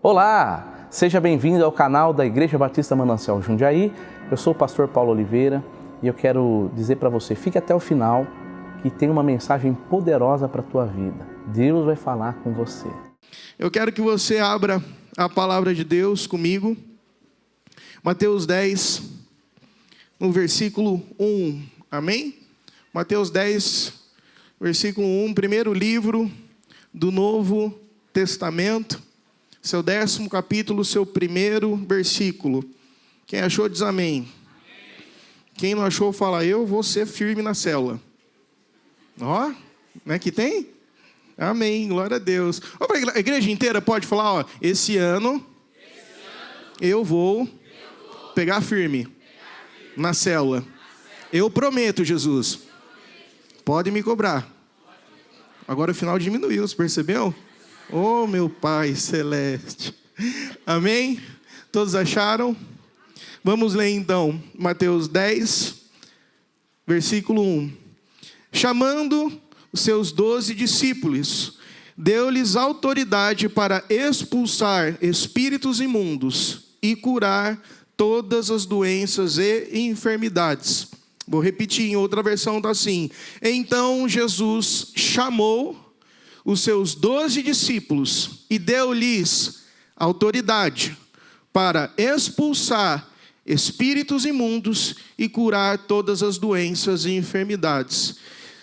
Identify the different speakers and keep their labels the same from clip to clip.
Speaker 1: Olá, seja bem-vindo ao canal da Igreja Batista Manancial Jundiaí. Eu sou o pastor Paulo Oliveira e eu quero dizer para você, fique até o final que tem uma mensagem poderosa para a tua vida. Deus vai falar com você.
Speaker 2: Eu quero que você abra a palavra de Deus comigo. Mateus 10, no versículo 1. Amém? Mateus 10, versículo 1, primeiro livro do Novo Testamento. Seu 10º capítulo, seu primeiro versículo. Quem achou diz amém. Quem não achou fala, eu vou ser firme na célula. Ó, não é que tem? Amém, glória a Deus. A igreja inteira pode falar, ó, esse ano eu vou pegar firme na célula. Eu prometo, Jesus. Pode me cobrar. Agora o final diminuiu, você percebeu? Oh, meu Pai Celeste. Amém? Todos acharam? Vamos ler então, Mateus 10, versículo 1. Chamando os seus 12 discípulos, deu-lhes autoridade para expulsar espíritos imundos e curar todas as doenças e enfermidades. Vou repetir, em outra versão está assim. Então Jesus chamou os seus 12 discípulos e deu-lhes autoridade para expulsar espíritos imundos e curar todas as doenças e enfermidades.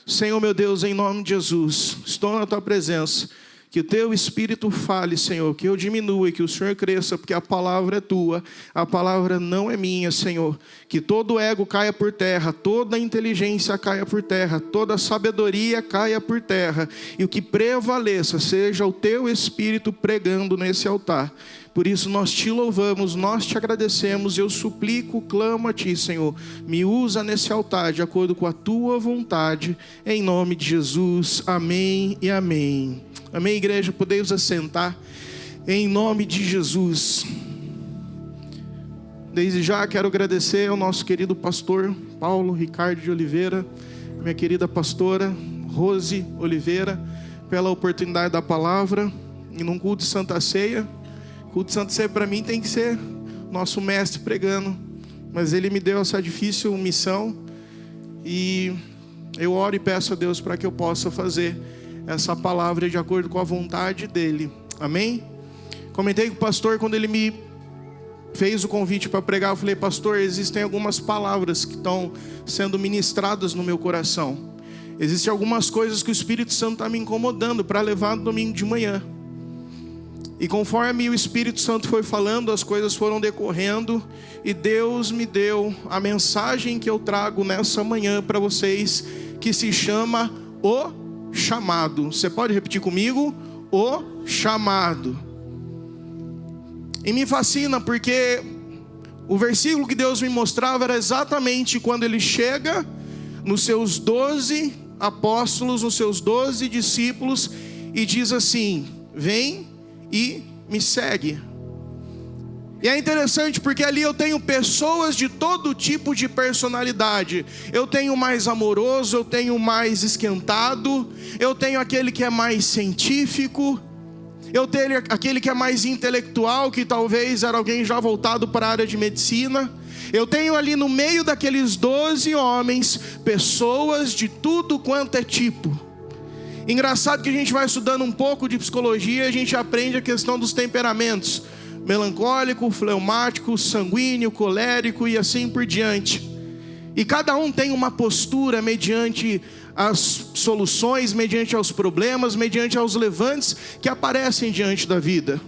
Speaker 2: Senhor meu Deus, em nome de Jesus, estou na tua presença. Que o teu Espírito fale, Senhor, que eu diminua e que o Senhor cresça, porque a palavra é tua, a palavra não é minha, Senhor. Que todo ego caia por terra, toda inteligência caia por terra, toda sabedoria caia por terra, e o que prevaleça seja o teu Espírito pregando nesse altar. Por isso nós te louvamos, nós te agradecemos, eu suplico, clamo a ti, Senhor. Me usa nesse altar de acordo com a tua vontade, em nome de Jesus. Amém e amém. Amém, igreja? Podemos assentar em nome de Jesus. Desde já quero agradecer ao nosso querido pastor Paulo Ricardo de Oliveira, minha querida pastora Rose Oliveira, pela oportunidade da palavra e num culto de Santa Ceia. Culto de Santa Ceia para mim tem que ser nosso mestre pregando, mas ele me deu essa difícil missão e eu oro e peço a Deus para que eu possa fazer essa palavra de acordo com a vontade dele. Amém? Comentei com o pastor quando ele me fez o convite para pregar. Eu falei, pastor, existem algumas palavras que estão sendo ministradas no meu coração. Existem algumas coisas que o Espírito Santo está me incomodando para levar no domingo de manhã. E conforme o Espírito Santo foi falando, as coisas foram decorrendo e Deus me deu a mensagem que eu trago nessa manhã para vocês, que se chama O Chamado. Você pode repetir comigo? O chamado. E me fascina porque o versículo que Deus me mostrava era exatamente quando ele chega nos seus 12 apóstolos, nos seus 12 discípulos e diz assim: vem e me segue. E é interessante porque ali eu tenho pessoas de todo tipo de personalidade. Eu tenho o mais amoroso, eu tenho o mais esquentado, eu tenho aquele que é mais científico, eu tenho aquele que é mais intelectual, que talvez era alguém já voltado para a área de medicina. Eu tenho ali no meio daqueles 12 homens, pessoas de tudo quanto é tipo. Engraçado que a gente vai estudando um pouco de psicologia, a gente aprende a questão dos temperamentos. Melancólico, fleumático, sanguíneo, colérico e assim por diante. E cada um tem uma postura mediante as soluções, mediante aos problemas, mediante aos levantes que aparecem diante da vida.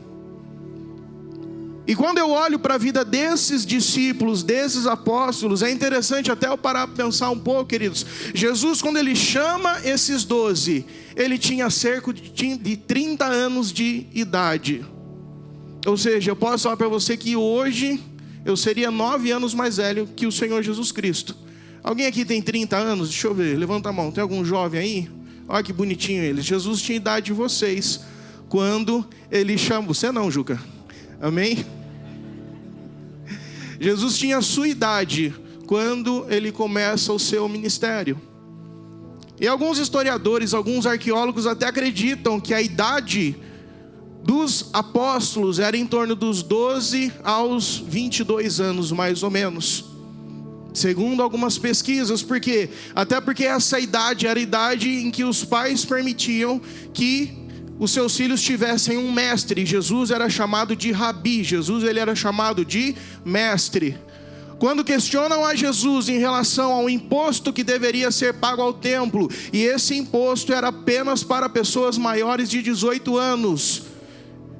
Speaker 2: E quando eu olho para a vida desses discípulos, desses apóstolos, é interessante até eu parar para pensar um pouco, queridos. Jesus, quando ele chama esses 12, ele tinha cerca de 30 anos de idade. Ou seja, eu posso falar para você que hoje eu seria 9 anos mais velho que o Senhor Jesus Cristo. Alguém aqui tem 30 anos? Deixa eu ver, levanta a mão. Tem algum jovem aí? Olha que bonitinho eles. Jesus tinha a idade de vocês quando ele chamou. Você não, Juca? Amém? Jesus tinha a sua idade quando ele começa o seu ministério. E alguns historiadores, alguns arqueólogos até acreditam que a idade dos apóstolos era em torno dos 12 aos 22 anos, mais ou menos. Segundo algumas pesquisas, por quê? Até porque essa idade era a idade em que os pais permitiam que os seus filhos tivessem um mestre. Jesus era chamado de rabi, Jesus ele era chamado de mestre. Quando questionam a Jesus em relação ao imposto que deveria ser pago ao templo, e esse imposto era apenas para pessoas maiores de 18 anos,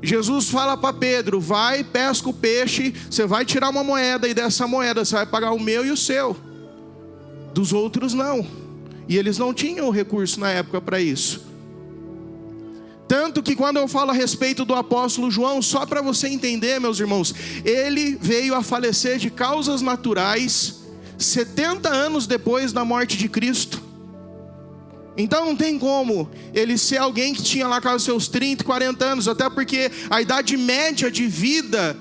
Speaker 2: Jesus fala para Pedro: vai, pesca o peixe, você vai tirar uma moeda, e dessa moeda você vai pagar o meu e o seu. Dos outros não. E eles não tinham recurso na época para isso. Tanto que quando eu falo a respeito do apóstolo João, só para você entender, meus irmãos, ele veio a falecer de causas naturais 70 anos depois da morte de Cristo. Então não tem como ele ser alguém que tinha lá os seus 30, 40 anos, até porque a idade média de vida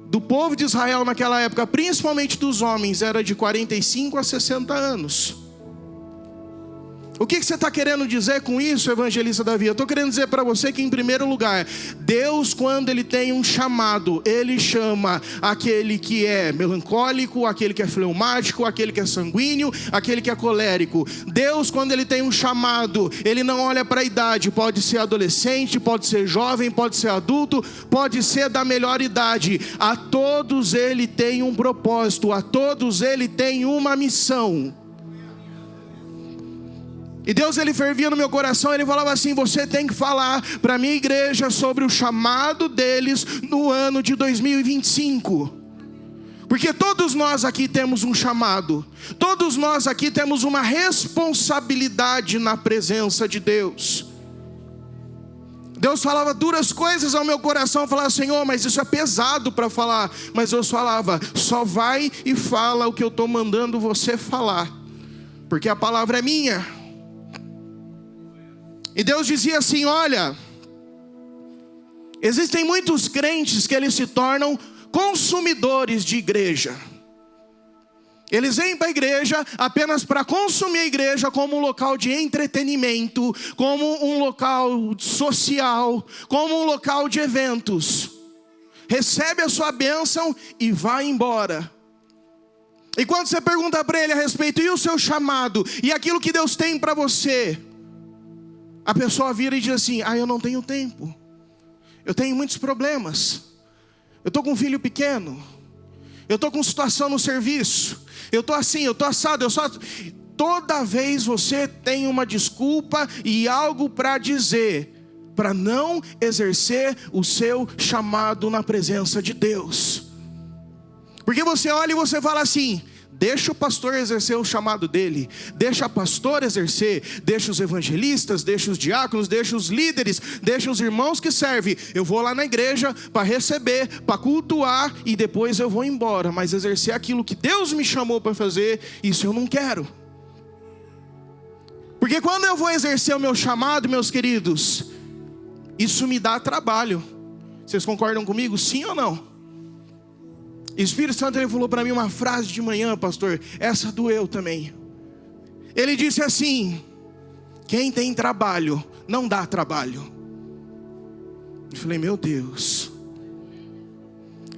Speaker 2: do povo de Israel naquela época, principalmente dos homens, era de 45 a 60 anos. O que você está querendo dizer com isso, evangelista Davi? Eu estou querendo dizer para você que, em primeiro lugar, Deus, quando Ele tem um chamado, Ele chama aquele que é melancólico, aquele que é fleumático, aquele que é sanguíneo, aquele que é colérico. Deus, quando Ele tem um chamado, Ele não olha para a idade. Pode ser adolescente, pode ser jovem, pode ser adulto, pode ser da melhor idade. A todos Ele tem um propósito, a todos Ele tem uma missão. E Deus, Ele fervia no meu coração, Ele falava assim: você tem que falar para a minha igreja sobre o chamado deles no ano de 2025. Porque todos nós aqui temos um chamado, todos nós aqui temos uma responsabilidade na presença de Deus. Deus falava duras coisas ao meu coração, eu falava: Senhor, mas isso é pesado para falar. Mas Deus falava: só vai e fala o que eu estou mandando você falar, porque a palavra é minha. E Deus dizia assim: olha, existem muitos crentes que eles se tornam consumidores de igreja. Eles vêm para a igreja apenas para consumir a igreja como um local de entretenimento, como um local social, como um local de eventos. Recebe a sua bênção e vai embora. E quando você pergunta para ele a respeito, e o seu chamado, e aquilo que Deus tem para você, a pessoa vira e diz assim: eu não tenho tempo, eu tenho muitos problemas, eu estou com um filho pequeno, eu estou com situação no serviço, eu estou assim, eu estou assado, eu só... Toda vez você tem uma desculpa e algo para dizer, para não exercer o seu chamado na presença de Deus. Porque você olha e você fala assim: deixa o pastor exercer o chamado dele, deixa a pastora exercer, deixa os evangelistas, deixa os diáconos, deixa os líderes, deixa os irmãos que servem. Eu vou lá na igreja para receber, para cultuar, e depois eu vou embora. Mas exercer aquilo que Deus me chamou para fazer, isso eu não quero. Porque quando eu vou exercer o meu chamado, meus queridos, isso me dá trabalho. Vocês concordam comigo? Sim ou não? O Espírito Santo, ele falou para mim uma frase de manhã, pastor, essa doeu também. Ele disse assim: quem tem trabalho não dá trabalho. Eu falei: meu Deus.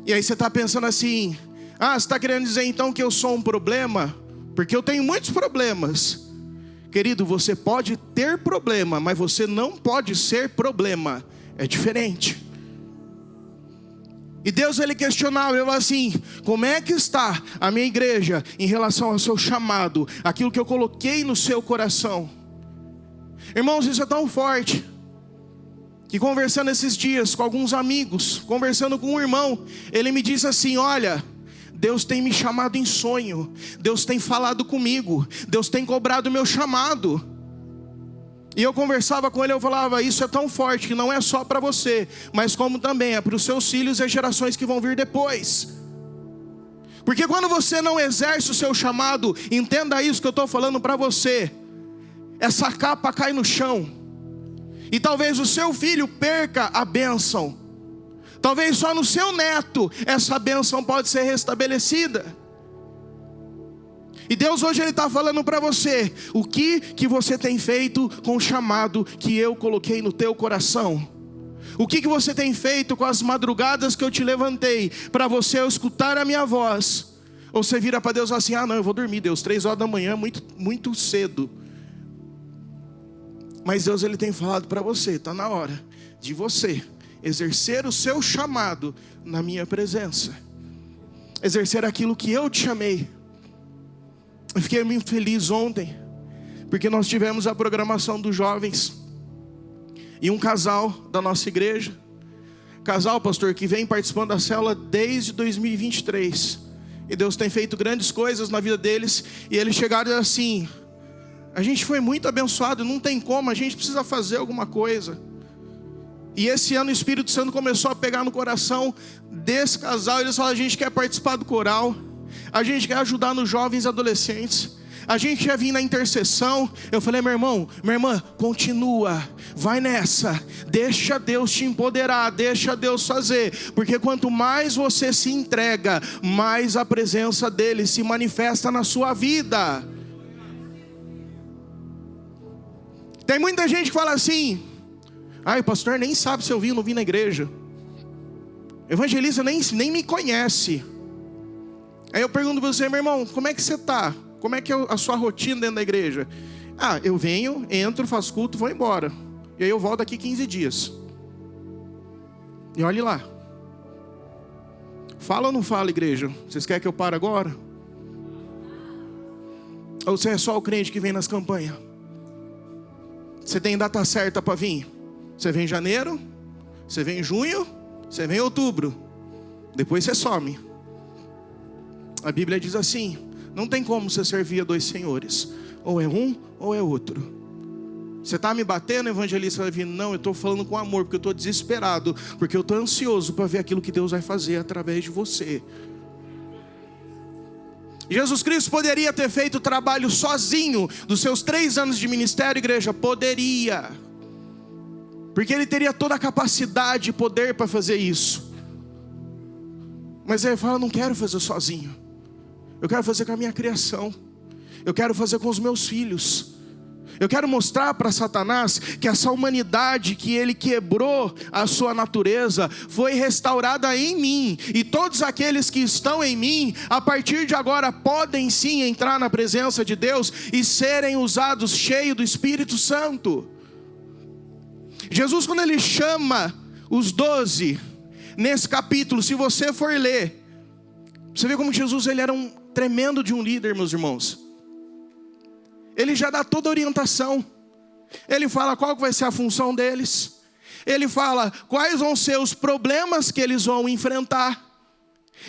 Speaker 2: E aí você está pensando assim: você está querendo dizer então que eu sou um problema? Porque eu tenho muitos problemas. Querido, você pode ter problema, mas você não pode ser problema. É diferente. E Deus, ele questionava, ele falava assim: como é que está a minha igreja em relação ao seu chamado, aquilo que eu coloquei no seu coração? Irmãos, isso é tão forte, que conversando esses dias com alguns amigos, conversando com um irmão, ele me disse assim: olha, Deus tem me chamado em sonho, Deus tem falado comigo, Deus tem cobrado o meu chamado. E eu conversava com ele, eu falava: isso é tão forte que não é só para você, mas como também é para os seus filhos e as gerações que vão vir depois. Porque quando você não exerce o seu chamado, entenda isso que eu estou falando para você, essa capa cai no chão, e talvez o seu filho perca a bênção. Talvez só no seu neto essa bênção pode ser restabelecida. E Deus hoje ele está falando para você: o que você tem feito com o chamado que eu coloquei no teu coração? O que você tem feito com as madrugadas que eu te levantei para você escutar a minha voz? Ou você vira para Deus e fala assim: ah não, eu vou dormir, Deus, 3 horas da manhã, muito cedo. Mas Deus, Ele tem falado para você: está na hora de você exercer o seu chamado na minha presença, exercer aquilo que eu te chamei. Eu fiquei muito feliz ontem, porque nós tivemos a programação dos jovens, e um casal da nossa igreja, casal, pastor, que vem participando da célula desde 2023, e Deus tem feito grandes coisas na vida deles, e eles chegaram assim: a gente foi muito abençoado, não tem como, a gente precisa fazer alguma coisa. E esse ano o Espírito Santo começou a pegar no coração desse casal. Eles falaram: a gente quer participar do coral, a gente quer ajudar nos jovens e adolescentes, a gente quer vir na intercessão. Eu falei: meu irmão, minha irmã, continua, vai nessa, deixa Deus te empoderar, deixa Deus fazer, porque quanto mais você se entrega, mais a presença dele se manifesta na sua vida. Tem muita gente que fala assim: ai, pastor nem sabe se eu vim ou não vim na igreja, evangelista nem me conhece. Aí eu pergunto para você: meu irmão, como é que você está? Como é que é a sua rotina dentro da igreja? Ah, eu venho, entro, faço culto, vou embora, e aí eu volto daqui 15 dias. E olhe lá. Fala ou não fala, igreja? Vocês querem que eu pare agora? Ou você é só o crente que vem nas campanhas? Você tem data certa para vir? Você vem em janeiro, você vem em junho, você vem em outubro, depois você some. A Bíblia diz assim: não tem como você servir a 2 senhores, ou é um ou é outro. Você está me batendo, evangelista? Vai vir: não, eu estou falando com amor, porque eu estou desesperado, porque eu estou ansioso para ver aquilo que Deus vai fazer através de você. Jesus Cristo poderia ter feito o trabalho sozinho dos seus 3 anos de ministério, igreja? Poderia, porque Ele teria toda a capacidade e poder para fazer isso. Mas Ele fala: não quero fazer sozinho, eu quero fazer com a minha criação, eu quero fazer com os meus filhos. Eu quero mostrar para Satanás que essa humanidade que ele quebrou a sua natureza foi restaurada em mim, e todos aqueles que estão em mim, a partir de agora, podem sim entrar na presença de Deus e serem usados cheios do Espírito Santo. Jesus, quando Ele chama os 12, nesse capítulo, se você for ler, você vê como Jesus, ele era um tremendo de um líder, meus irmãos. Ele já dá toda a orientação. Ele fala qual vai ser a função deles. Ele fala quais vão ser os problemas que eles vão enfrentar.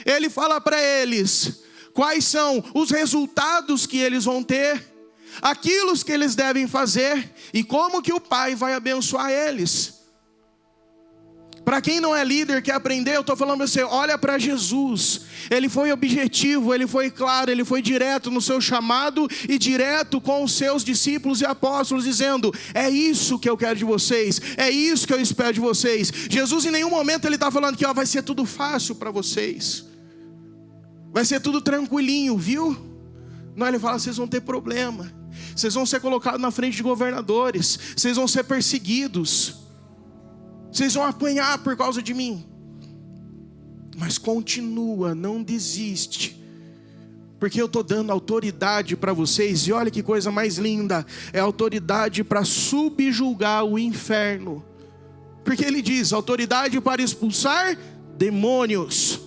Speaker 2: Ele fala para eles quais são os resultados que eles vão ter, aquilo que eles devem fazer e como que o Pai vai abençoar eles. Para quem não é líder, quer aprender, eu estou falando para você: olha para Jesus. Ele foi objetivo, Ele foi claro, Ele foi direto no seu chamado e direto com os seus discípulos e apóstolos, dizendo: é isso que eu quero de vocês, é isso que eu espero de vocês. Jesus em nenhum momento Ele está falando que vai ser tudo fácil para vocês, vai ser tudo tranquilinho, viu? Não, Ele fala: vocês vão ter problema, vocês vão ser colocados na frente de governadores, vocês vão ser perseguidos, vocês vão apanhar por causa de mim. Mas continua, não desiste, porque eu estou dando autoridade para vocês. E olha que coisa mais linda: é autoridade para subjugar o inferno. Porque Ele diz: autoridade para expulsar demônios.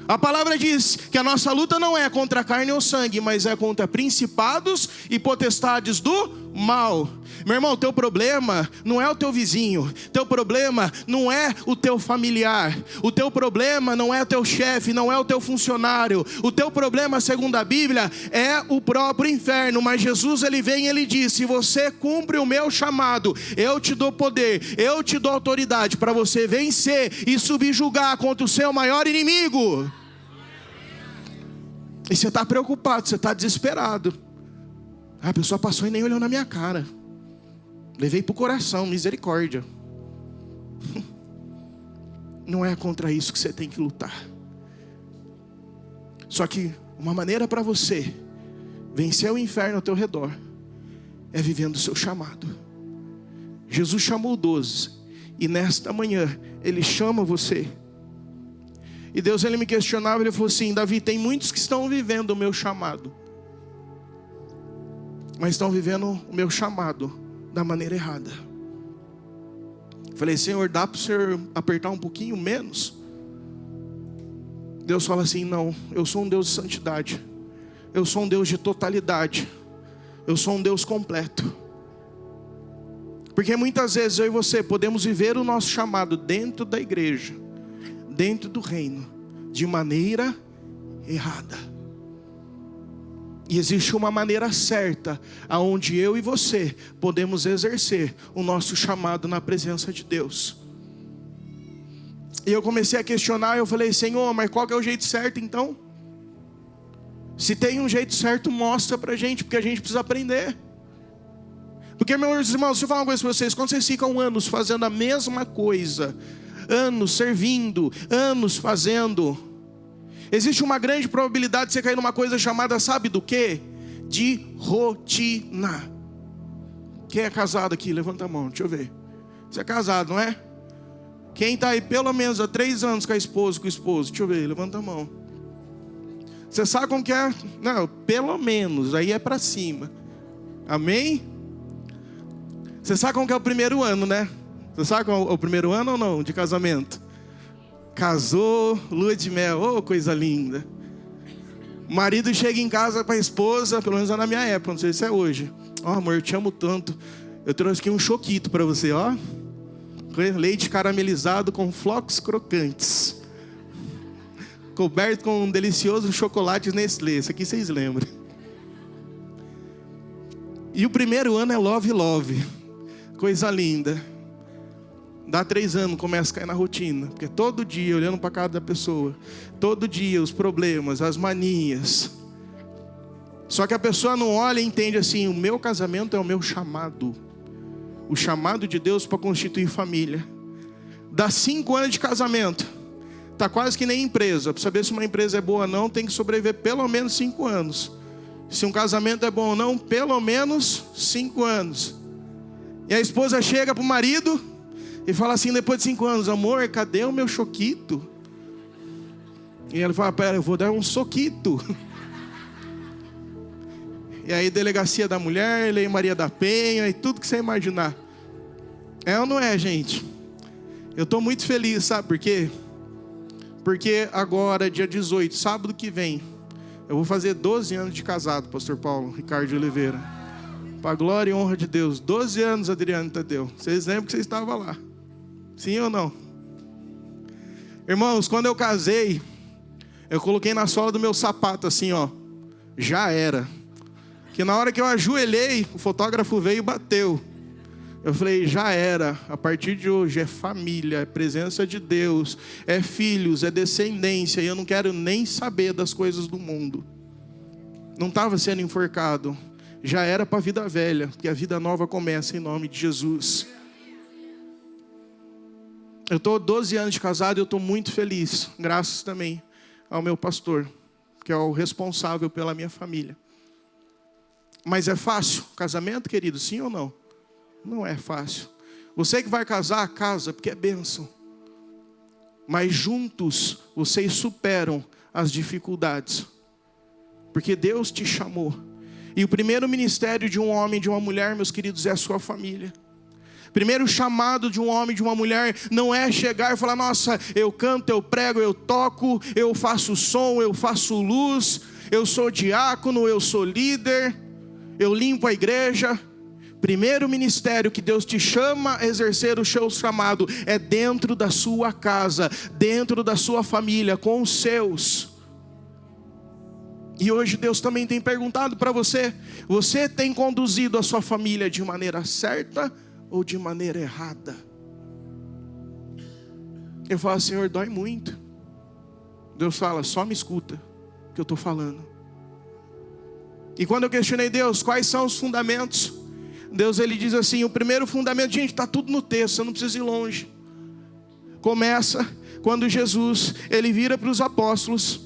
Speaker 2: A palavra diz que a nossa luta não é contra a carne ou sangue, mas é contra principados e potestades do mal. Meu irmão, teu problema não é o teu vizinho, teu problema não é o teu familiar, o teu problema não é o teu chefe, não é o teu funcionário. O teu problema, segundo a Bíblia, é o próprio inferno. Mas Jesus, Ele vem e Ele diz: se você cumpre o meu chamado, eu te dou poder, eu te dou autoridade para você vencer e subjugar contra o seu maior inimigo. E você está preocupado, você está desesperado. A pessoa passou e nem olhou na minha cara. Levei para o coração, misericórdia. Não é contra isso que você tem que lutar. Só que uma maneira para você vencer o inferno ao teu redor é vivendo o seu chamado. Jesus chamou 12 E nesta manhã, Ele chama você. E Deus, Ele me questionava, Ele falou assim: Davi, tem muitos que estão vivendo o meu chamado, mas estão vivendo o meu chamado da maneira errada. Falei: Senhor, dá para o Senhor apertar um pouquinho menos? Deus fala assim: não, eu sou um Deus de santidade, eu sou um Deus de totalidade, eu sou um Deus completo. Porque muitas vezes eu e você podemos viver o nosso chamado dentro da igreja, dentro do reino, de maneira errada. E existe uma maneira certa, aonde eu e você podemos exercer o nosso chamado na presença de Deus. E eu comecei a questionar, eu falei: Senhor, mas qual que é o jeito certo então? Se tem um jeito certo, mostra pra gente, porque a gente precisa aprender. Porque, meus irmãos, deixa eu falar uma coisa para vocês: quando vocês ficam anos fazendo a mesma coisa, anos servindo, anos fazendo, existe uma grande probabilidade de você cair numa coisa chamada, sabe do quê? De rotina. Quem é casado aqui? Levanta a mão, deixa eu ver. Você é casado, não é? Quem está aí pelo menos há 3 anos com a esposa, com o esposo? Deixa eu ver, levanta a mão. Você sabe como que é? Não, pelo menos, aí é para cima. Amém? Você sabe como que é o primeiro ano, né? Você sabe qual é o primeiro ano ou não, de casamento? Casou, lua de mel, oh, coisa linda. O marido chega em casa para a esposa, pelo menos na minha época, não sei se é hoje: ó, amor, eu te amo tanto, eu trouxe aqui um choquito para você, ó. Leite caramelizado com flocos crocantes, coberto com um delicioso chocolate Nestlé. Isso aqui vocês lembram. E o primeiro ano é love, love, coisa linda. Dá 3 anos, começa a cair na rotina, porque todo dia olhando para a cara da pessoa, todo dia os problemas, as manias. Só que a pessoa não olha e entende assim: o meu casamento é o meu chamado, o chamado de Deus para constituir família. Dá 5 anos de casamento, tá quase que nem empresa. Para saber se uma empresa é boa ou não, tem que sobreviver pelo menos 5 anos. Se um casamento é bom ou não, pelo menos 5 anos. E a esposa chega para o marido e fala assim, depois de 5 anos: amor, cadê o meu choquito? E ele fala: pera, eu vou dar um soquito. E aí, delegacia da mulher, Lei Maria da Penha e tudo que você imaginar. É ou não é, gente? Eu estou muito feliz, sabe por quê? Porque agora, dia 18, sábado que vem, eu vou fazer 12 anos de casado, pastor Paulo Ricardo de Oliveira. Para a glória e honra de Deus. 12 anos, Adriano e Tadeu. Vocês lembram que você estava lá? Sim ou não? Irmãos, quando eu casei, eu coloquei na sola do meu sapato assim, ó: já era. Que na hora que eu ajoelhei, o fotógrafo veio e bateu. Eu falei: já era, a partir de hoje é família, é presença de Deus, é filhos, é descendência, e eu não quero nem saber das coisas do mundo. Não estava sendo enforcado, já era para a vida velha, porque a vida nova começa em nome de Jesus. Eu estou 12 anos de casado e eu estou muito feliz, graças também ao meu pastor, que é o responsável pela minha família. Mas é fácil o casamento, querido? Sim ou não? Não é fácil. Você que vai casar, casa, porque é bênção. Mas juntos, vocês superam as dificuldades. Porque Deus te chamou. E o primeiro ministério de um homem e de uma mulher, meus queridos, é a sua família. Primeiro chamado de um homem e de uma mulher não é chegar e falar: nossa, eu canto, eu prego, eu toco, eu faço som, eu faço luz, eu sou diácono, eu sou líder, eu limpo a igreja. Primeiro ministério que Deus te chama a exercer o seu chamado é dentro da sua casa, dentro da sua família, com os seus. E hoje Deus também tem perguntado para você: você tem conduzido a sua família de maneira certa ou de maneira errada? Eu falo: Senhor, dói muito. Deus fala: só me escuta o que eu estou falando. E quando eu questionei Deus, quais são os fundamentos? Deus, ele diz assim: o primeiro fundamento, gente, está tudo no texto, você não precisa ir longe. Começa quando Jesus, ele vira para os apóstolos,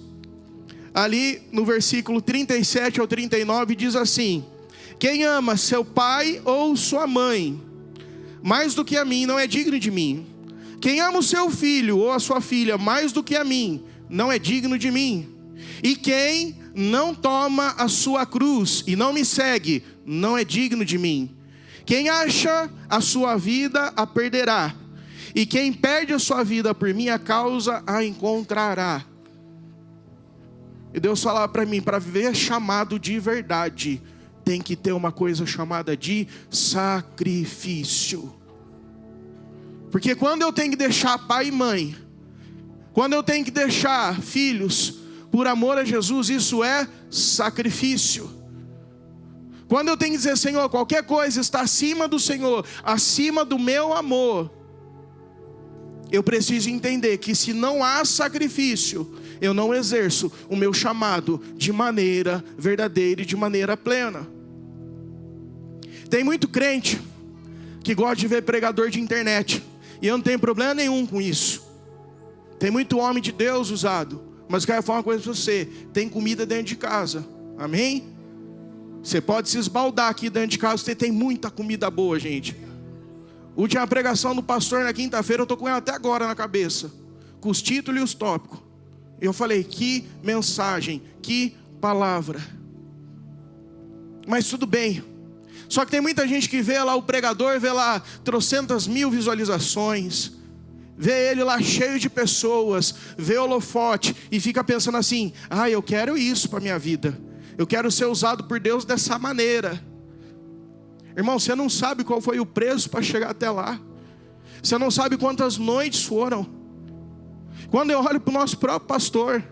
Speaker 2: ali no versículo 37 ao 39, diz assim: quem ama seu pai ou sua mãe mais do que a mim não é digno de mim. Quem ama o seu filho ou a sua filha mais do que a mim não é digno de mim. E quem não toma a sua cruz e não me segue não é digno de mim. Quem acha a sua vida a perderá, e quem perde a sua vida por minha causa a encontrará. E Deus fala para mim, para viver chamado de verdade, tem que ter uma coisa chamada de sacrifício. Porque quando eu tenho que deixar pai e mãe, quando eu tenho que deixar filhos por amor a Jesus, isso é sacrifício. Quando eu tenho que dizer, Senhor, qualquer coisa está acima do Senhor, acima do meu amor, eu preciso entender que se não há sacrifício, eu não exerço o meu chamado de maneira verdadeira e de maneira plena. Tem muito crente que gosta de ver pregador de internet, e eu não tenho problema nenhum com isso. Tem muito homem de Deus usado, mas eu quero falar uma coisa para você: tem comida dentro de casa, amém? Você pode se esbaldar aqui dentro de casa, você tem muita comida boa, gente. Última pregação do pastor na quinta-feira, eu estou com ela até agora na cabeça, com os títulos e os tópicos. Eu falei, que mensagem, que palavra. Mas tudo bem. Só que tem muita gente que vê lá o pregador, vê lá trocentas mil visualizações, vê ele lá cheio de pessoas, vê o holofote e fica pensando assim, eu quero isso para a minha vida. Eu quero ser usado por Deus dessa maneira. Irmão, você não sabe qual foi o preço para chegar até lá. Você não sabe quantas noites foram. Quando eu olho para o nosso próprio pastor,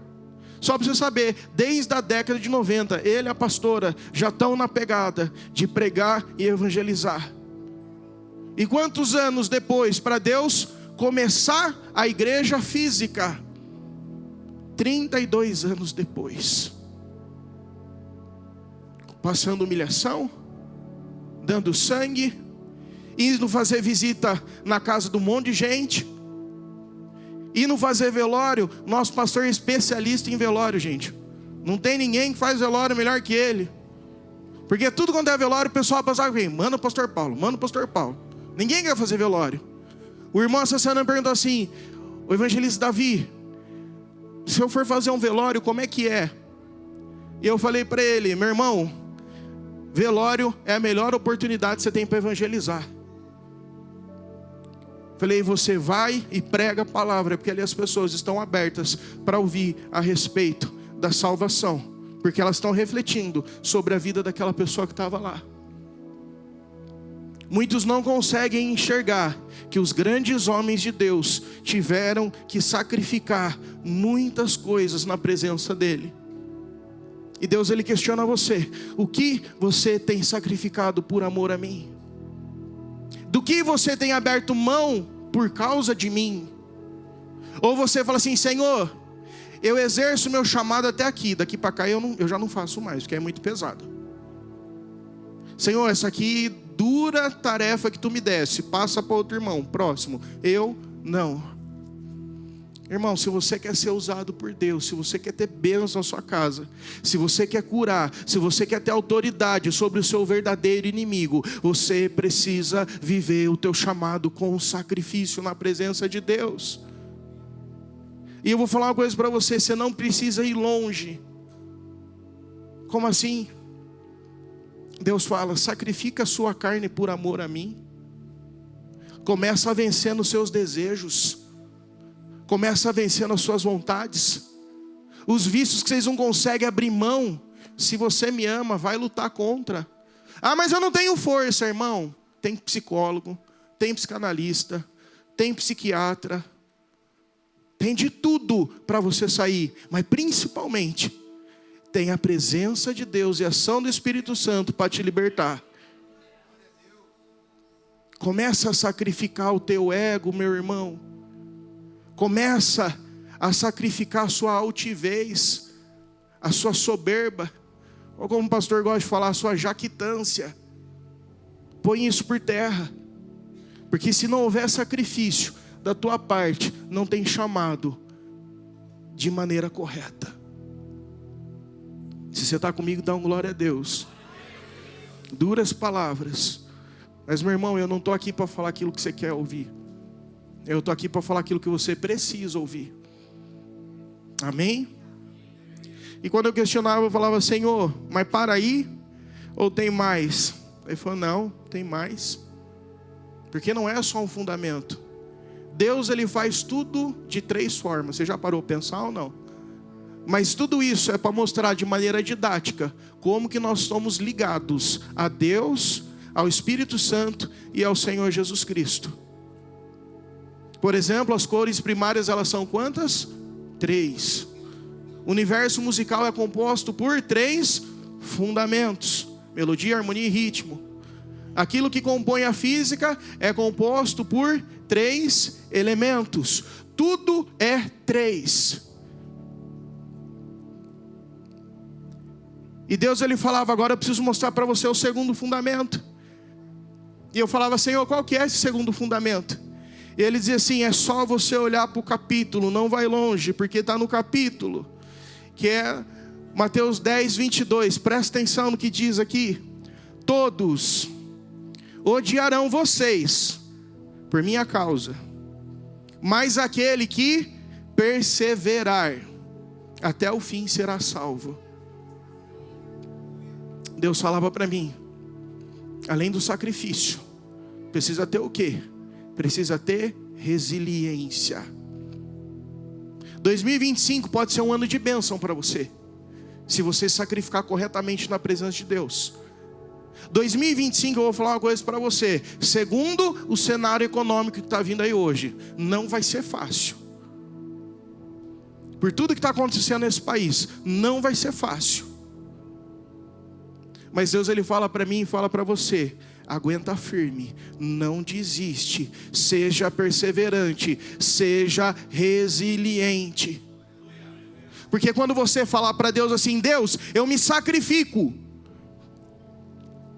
Speaker 2: só para você saber, desde a década de 90, ele e a pastora já estão na pegada de pregar e evangelizar. E quantos anos depois, para Deus começar a igreja física? 32 anos depois. Passando humilhação, dando sangue, indo fazer visita na casa de um monte de gente, indo fazer velório. Nosso pastor é especialista em velório, gente. Não tem ninguém que faz velório melhor que ele. Porque tudo quando é velório, o pessoal passava bem, manda o pastor Paulo, manda o pastor Paulo. Ninguém quer fazer velório. O irmão essa semana perguntou assim, o evangelista Davi, se eu for fazer um velório, como é que é? E eu falei para ele, meu irmão, velório é a melhor oportunidade que você tem para evangelizar. Falei, você vai e prega a palavra, porque ali as pessoas estão abertas para ouvir a respeito da salvação, porque elas estão refletindo sobre a vida daquela pessoa que estava lá. Muitos não conseguem enxergar que os grandes homens de Deus tiveram que sacrificar muitas coisas na presença dele. E Deus, ele questiona você, o que você tem sacrificado por amor a mim? Do que você tem aberto mão por causa de mim? Ou você fala assim, Senhor, eu exerço meu chamado até aqui, daqui para cá eu já não faço mais, porque é muito pesado. Senhor, essa aqui dura tarefa que tu me desse, passa para outro irmão, próximo, eu não. Irmão, se você quer ser usado por Deus, se você quer ter bênção na sua casa, se você quer curar, se você quer ter autoridade sobre o seu verdadeiro inimigo, você precisa viver o teu chamado com sacrifício na presença de Deus. E eu vou falar uma coisa para você, você não precisa ir longe. Como assim? Deus fala, sacrifica a sua carne por amor a mim. Começa a vencer nos seus desejos. Começa a vencer nas suas vontades. Os vícios que vocês não conseguem abrir mão. Se você me ama, vai lutar contra. Mas eu não tenho força, irmão. Tem psicólogo, tem psicanalista, tem psiquiatra. Tem de tudo para você sair. Mas principalmente, tem a presença de Deus e a ação do Espírito Santo para te libertar. Começa a sacrificar o teu ego, meu irmão. Começa a sacrificar a sua altivez, a sua soberba, ou como o pastor gosta de falar, a sua jactância. Põe isso por terra, porque se não houver sacrifício da tua parte, não tem chamado de maneira correta. Se você está comigo, dá uma glória a Deus. Duras palavras, Mas, meu irmão, eu não estou aqui para falar aquilo que você quer ouvir. Eu estou aqui para falar aquilo que você precisa ouvir. Amém? E quando eu questionava, eu falava: Senhor, mas para aí? Ou tem mais? Ele falou: não, tem mais. Porque não é só um fundamento. Deus, ele faz tudo de 3 formas. Você já parou para pensar ou não? Mas tudo isso é para mostrar de maneira didática como que nós somos ligados a Deus, ao Espírito Santo e ao Senhor Jesus Cristo. Por exemplo, as cores primárias, elas são quantas? 3. O universo musical é composto por 3 fundamentos: melodia, harmonia e ritmo. Aquilo que compõe a física é composto por 3 elementos. Tudo é 3. E Deus, ele falava: agora eu preciso mostrar para você o segundo fundamento. E eu falava: Senhor, qual que é esse segundo fundamento? E ele dizia assim: é só você olhar para o capítulo, não vai longe, porque está no capítulo, que é Mateus 10, 22. Presta atenção no que diz aqui: todos odiarão vocês por minha causa, mas aquele que perseverar até o fim será salvo. Deus falava para mim: além do sacrifício, precisa ter o quê? Precisa ter resiliência. 2025 pode ser um ano de bênção para você, se você sacrificar corretamente na presença de Deus. 2025, eu vou falar uma coisa para você: segundo o cenário econômico que está vindo aí hoje, não vai ser fácil. Por tudo que está acontecendo nesse país, não vai ser fácil. Mas Deus, ele fala para mim e fala para você: aguenta firme, não desiste, seja perseverante, seja resiliente. Porque quando você falar para Deus assim: Deus, eu me sacrifico,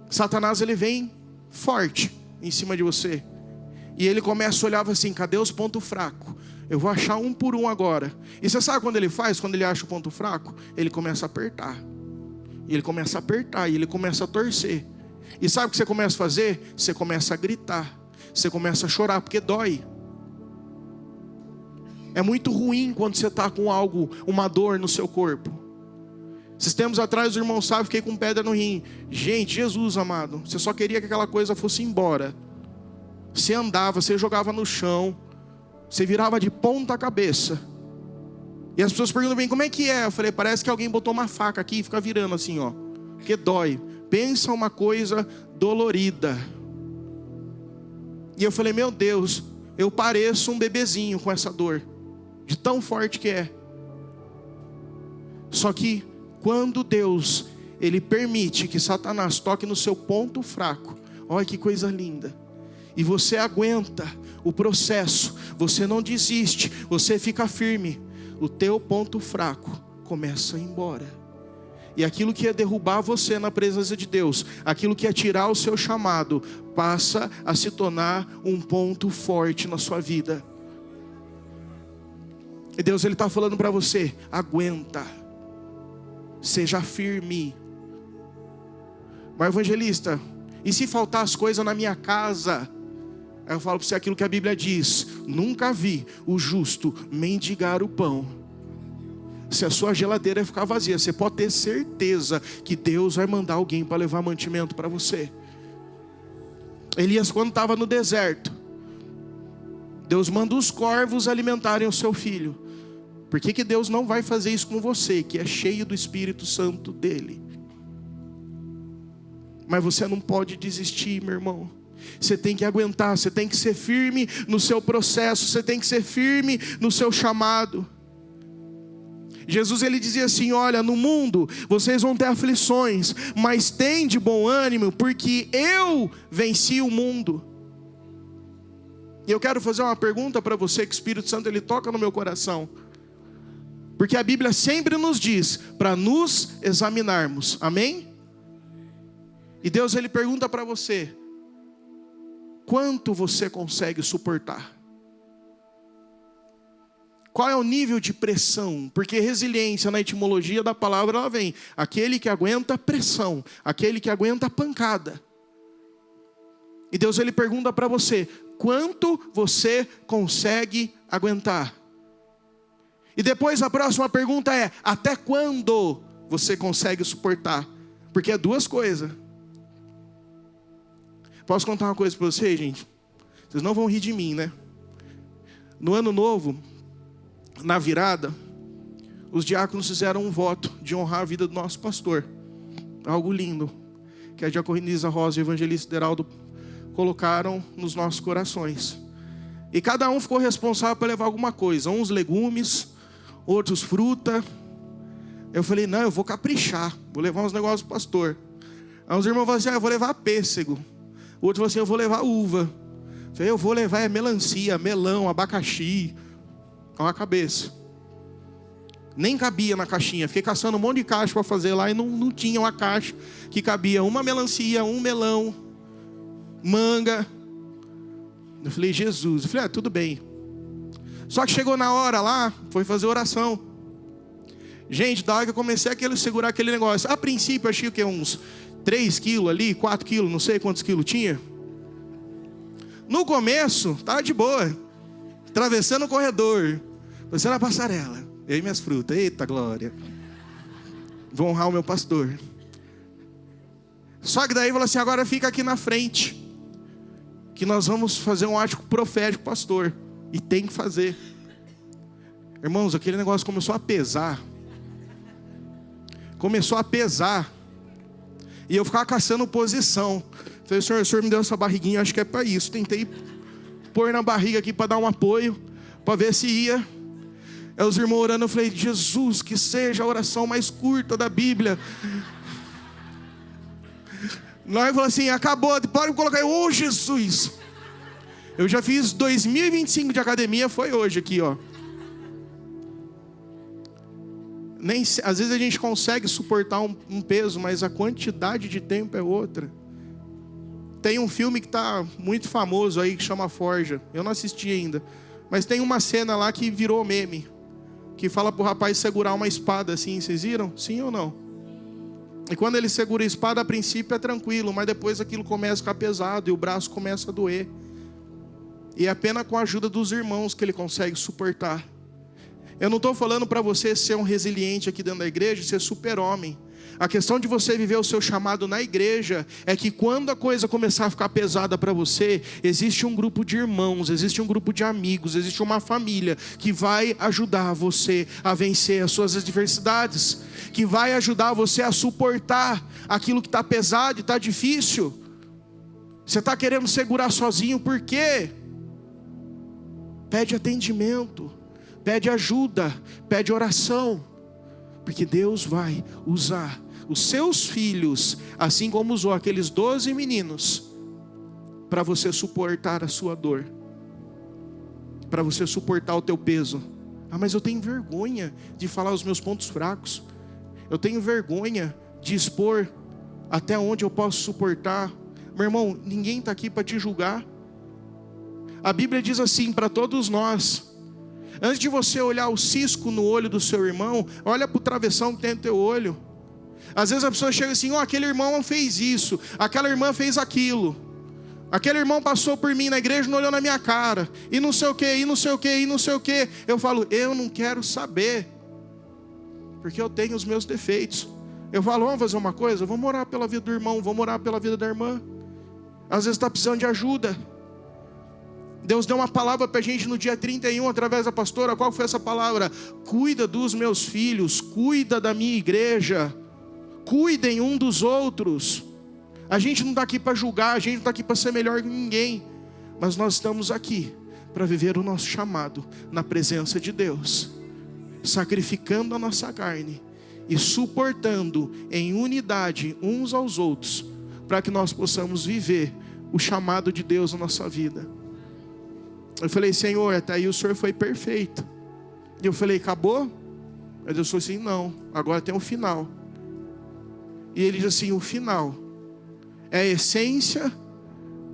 Speaker 2: Satanás, ele vem forte em cima de você. E ele começa a olhar assim: cadê os pontos fracos? Eu vou achar um por um agora. E você sabe quando ele faz? Quando ele acha o ponto fraco, ele começa a apertar. E ele começa a apertar, e ele começa a torcer. E sabe o que você começa a fazer? Você começa a gritar, você começa a chorar, porque dói. É muito ruim quando você está com algo, uma dor no seu corpo. Esses tempos atrás, o irmão sabe, fiquei com pedra no rim. Gente, Jesus amado, você só queria que aquela coisa fosse embora. Você andava, você jogava no chão, você virava de ponta cabeça. E as pessoas perguntam bem: como é que é? Eu falei: parece que alguém botou uma faca aqui e fica virando assim, ó, porque dói. Pensa uma coisa dolorida. E eu falei: meu Deus, eu pareço um bebezinho com essa dor, de tão forte que é. Só que quando Deus, ele permite que Satanás toque no seu ponto fraco, olha que coisa linda, e você aguenta o processo, você não desiste, você fica firme, o teu ponto fraco começa a ir embora. E aquilo que ia derrubar você na presença de Deus, aquilo que ia tirar o seu chamado, passa a se tornar um ponto forte na sua vida. E Deus, ele está falando para você: aguenta, seja firme. Mas evangelista, e se faltar as coisas na minha casa? Aí eu falo para você aquilo que a Bíblia diz: nunca vi o justo mendigar o pão. Se a sua geladeira ficar vazia, você pode ter certeza que Deus vai mandar alguém para levar mantimento para você. Elias, quando estava no deserto, Deus manda os corvos alimentarem o seu filho. Por que Deus não vai fazer isso com você, que é cheio do Espírito Santo dele? Mas você não pode desistir, meu irmão. Você tem que aguentar, você tem que ser firme no seu processo, você tem que ser firme no seu chamado. Jesus, ele dizia assim: olha, no mundo vocês vão ter aflições, mas tem de bom ânimo, porque eu venci o mundo. E eu quero fazer uma pergunta para você, que o Espírito Santo, ele toca no meu coração. Porque a Bíblia sempre nos diz para nos examinarmos, amém? E Deus, ele pergunta para você: quanto você consegue suportar? Qual é o nível de pressão? Porque resiliência, na etimologia da palavra, ela vem: aquele que aguenta pressão, aquele que aguenta pancada. E Deus ele pergunta para você: quanto você consegue aguentar? E depois a próxima pergunta é: até quando você consegue suportar? Porque é duas coisas. Posso contar uma coisa para vocês, gente? Vocês não vão rir de mim, né? No ano novo, na virada, os diáconos fizeram um voto de honrar a vida do nosso pastor. Algo lindo, que a diaconisa Rosa e o evangelista Heraldo colocaram nos nossos corações. E cada um ficou responsável por levar alguma coisa. Uns legumes, outros fruta. Eu falei: não, eu vou caprichar, vou levar uns negócios pro pastor. Aí os irmãos falaram assim: eu vou levar pêssego. O outro falou assim: eu vou levar uva. Eu falei: eu vou levar melancia, melão, abacaxi. Olha a cabeça. Nem cabia na caixinha. Fiquei caçando um monte de caixa para fazer lá e não tinha uma caixa que cabia uma melancia, um melão, manga. Eu falei: Jesus. Eu falei: tudo bem. Só que chegou na hora lá, foi fazer oração. Gente, da hora que eu comecei a segurar aquele negócio, a princípio eu achei que uns 3 quilos ali, 4 quilos, não sei quantos quilos tinha. No começo, tava de boa, atravessando o corredor, passando a passarela, eu e minhas frutas. Eita glória, vou honrar o meu pastor. Só que daí falou assim: agora fica aqui na frente, que nós vamos fazer um ático profético, pastor. E tem que fazer. Irmãos, aquele negócio começou a pesar. E eu ficava caçando posição. Falei: o senhor me deu essa barriguinha, acho que é para isso. Tentei pôr na barriga aqui para dar um apoio, para ver se ia. Aí os irmãos orando, eu falei: Jesus, que seja a oração mais curta da Bíblia. Nós falou assim: acabou, pode colocar aí. Ô Jesus, eu já fiz 2025 de academia, foi hoje aqui, ó. Às vezes a gente consegue suportar um peso, mas a quantidade de tempo é outra. Tem um filme que está muito famoso aí, que chama Forja. Eu não assisti ainda, mas tem uma cena lá que virou meme, que fala pro rapaz segurar uma espada assim. Vocês viram? Sim ou não? E quando ele segura a espada, a princípio é tranquilo, mas depois aquilo começa a ficar pesado e o braço começa a doer. E é apenas com a ajuda dos irmãos que ele consegue suportar. Eu não estou falando para você ser um resiliente aqui dentro da igreja, ser super-homem. A questão de você viver o seu chamado na igreja é que quando a coisa começar a ficar pesada para você, existe um grupo de irmãos, existe um grupo de amigos, existe uma família que vai ajudar você a vencer as suas adversidades, que vai ajudar você a suportar aquilo que está pesado e está difícil. Você está querendo segurar sozinho, por quê? Pede atendimento, pede ajuda, pede oração, porque Deus vai usar os seus filhos, assim como usou aqueles 12 meninos, para você suportar a sua dor, para você suportar o teu peso. Ah, mas eu tenho vergonha de falar os meus pontos fracos, eu tenho vergonha de expor até onde eu posso suportar. Meu irmão, ninguém está aqui para te julgar. A Bíblia diz assim para todos nós: antes de você olhar o cisco no olho do seu irmão, olha para o travessão que tem no teu olho. Às vezes a pessoa chega assim: aquele irmão fez isso, aquela irmã fez aquilo, aquele irmão passou por mim na igreja, não olhou na minha cara, e não sei o que, e não sei o que, e não sei o que. Eu falo: eu não quero saber, porque eu tenho os meus defeitos. Eu falo: vamos fazer uma coisa, vamos orar pela vida do irmão, vamos orar pela vida da irmã. Às vezes está precisando de ajuda. Deus deu uma palavra para a gente no dia 31, através da pastora. Qual foi essa palavra? Cuida dos meus filhos, cuida da minha igreja, cuidem um dos outros. A gente não está aqui para julgar, a gente não está aqui para ser melhor que ninguém, mas nós estamos aqui para viver o nosso chamado na presença de Deus, sacrificando a nossa carne e suportando em unidade uns aos outros, para que nós possamos viver o chamado de Deus na nossa vida. Eu falei: Senhor, até aí o Senhor foi perfeito. E eu falei: acabou? Aí Deus falou assim: não, agora tem um final. E ele diz assim: o final é a essência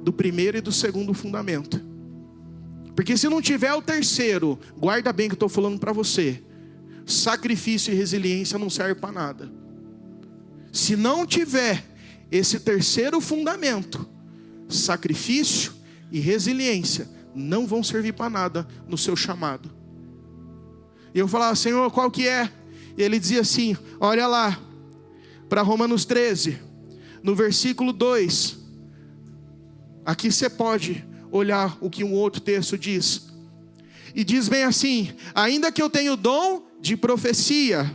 Speaker 2: do primeiro e do segundo fundamento. Porque se não tiver o terceiro, guarda bem que eu estou falando para você, sacrifício e resiliência não serve para nada. Se não tiver esse terceiro fundamento, sacrifício e resiliência não vão servir para nada no seu chamado. E eu falava: Senhor, qual que é? E ele dizia assim: olha lá, para Romanos 13, no versículo 2. Aqui você pode olhar o que um outro texto diz. E diz bem assim: ainda que eu tenha o dom de profecia,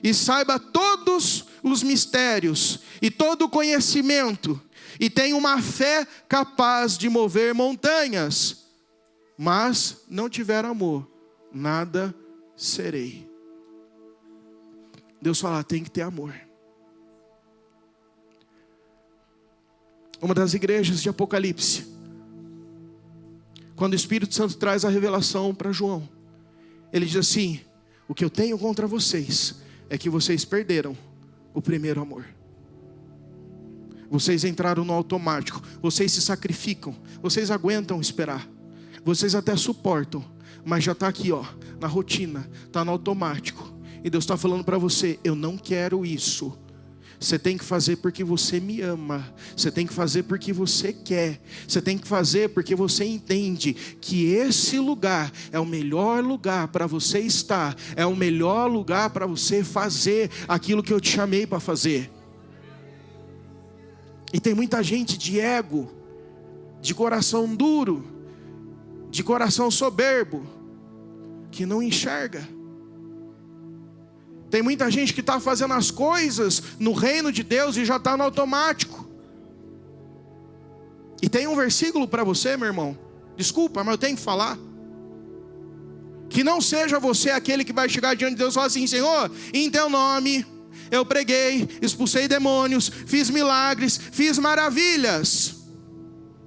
Speaker 2: e saiba todos os mistérios, e todo o conhecimento, e tenha uma fé capaz de mover montanhas, mas não tiver amor, nada serei. Deus fala: tem que ter amor. Uma das igrejas de Apocalipse, quando o Espírito Santo traz a revelação para João, ele diz assim: o que eu tenho contra vocês é que vocês perderam o primeiro amor. Vocês entraram no automático, vocês se sacrificam, vocês aguentam esperar, vocês até suportam, mas já está aqui, na rotina, está no automático. E Deus está falando para você: eu não quero isso. Você tem que fazer porque você me ama. Você tem que fazer porque você quer. Você tem que fazer porque você entende que esse lugar é o melhor lugar para você estar. É o melhor lugar para você fazer aquilo que eu te chamei para fazer. E tem muita gente de ego, de coração duro, de coração soberbo, que não enxerga. Tem muita gente que está fazendo as coisas no reino de Deus e já está no automático. E tem um versículo para você, meu irmão. Desculpa, mas eu tenho que falar. Que não seja você aquele que vai chegar diante de Deus e falar assim: Senhor, em teu nome eu preguei, expulsei demônios, fiz milagres, fiz maravilhas.